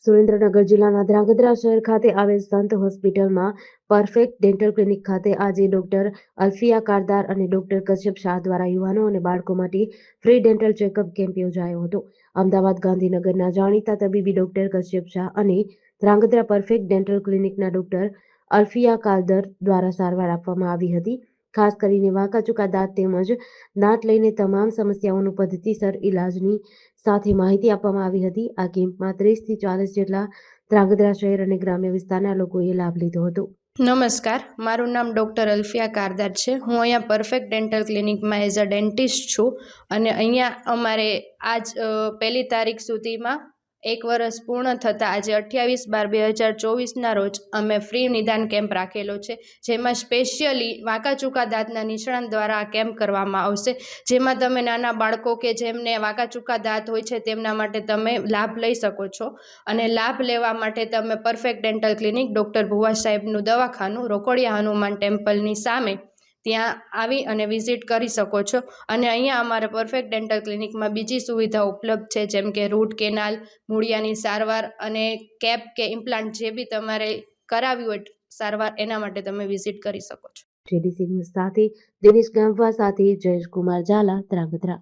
સુરેન્દ્રનગર જિલ્લાના ધ્રાંગધ્રા શહેર ખાતે આવેલ સંત હોસ્પિટલમાં પરફેક્ટ ડેન્ટલ ક્લિનિક ખાતે આજે ડોક્ટર અલ્ફિયા કારદાર અને ડોક્ટર કશ્યપ શાહ દ્વારા યુવાનો અને બાળકો માટે ફ્રી ડેન્ટલ ચેકઅપ કેમ્પ યોજાયો હતો. અમદાવાદ ગાંધીનગરના જાણીતા તબીબી ડોક્ટર કશ્યપ શાહ અને ધ્રાંગધ્રા પરફેક્ટ ડેન્ટલ ક્લિનિકના ડોક્ટર અલ્ફિયા કારદાર દ્વારા સારવાર આપવામાં આવી હતી. ખાસ કરીને વાંકા ચૂકા દાંત તેમજ દાંત લઈને તમામ સમસ્યાઓનું પદ્ધતિસર ઇલાજની સાથે માહિતી આપવામાં આવી હતી. આ કેમ્પમાં 30 થી 40 જેટલા ધ્રાંગધ્રા શહેર અને ગ્રામ્ય વિસ્તારના લોકોએ લાભ લીધો હતો. નમસ્કાર, મારું નામ ડૉક્ટર અલ્ફિયા કારદાર છે. હું અહીંયા પરફેક્ટ ડેન્ટલ ક્લિનિકમાં એઝ અ ડેન્ટિસ્ટ છું અને અહીંયા અમારે આજ 1 તારીખ સુધીમાં 1 વર્ષ પૂર્ણ થતાં આજે 28/12/2024ના રોજ અમે ફ્રી નિદાન કેમ્પ રાખેલો છે, જેમાં સ્પેશિયલી વાંકા ચૂકા દાંતના નિષ્ણાત દ્વારા આ કેમ્પ કરવામાં આવશે, જેમાં તમે નાના બાળકો કે જેમને વાંકા ચૂકા દાંત હોય છે તેમના માટે તમે લાભ લઈ શકો છો. અને લાભ લેવા માટે તમે પરફેક્ટ ડેન્ટલ ક્લિનિક ડૉક્ટર ભુવા સાહેબનું દવાખાનું રોકડિયા હનુમાન ટેમ્પલની સામે ત્યાં આવી અને વિઝિટ કરી શકો છો. અને અહીંયા અમારા પરફેક્ટ ડેન્ટલ ક્લિનિકમાં બીજી સુવિધા ઉપલબ્ધ છે, જેમ કે રૂટ કેનાલ, મૂળિયાની સારવાર અને કેપ કે ઇમ્પ્લાન્ટ જે બી તમારે કરાવ્યું હોય સારવાર એના માટે તમે વિઝિટ કરી શકો છો. જેડીસી ન્યૂઝ સાથે દિનેશ ગામવા સાથે જયેશ કુમાર ઝાલા, ધ્રાંગધ્રા.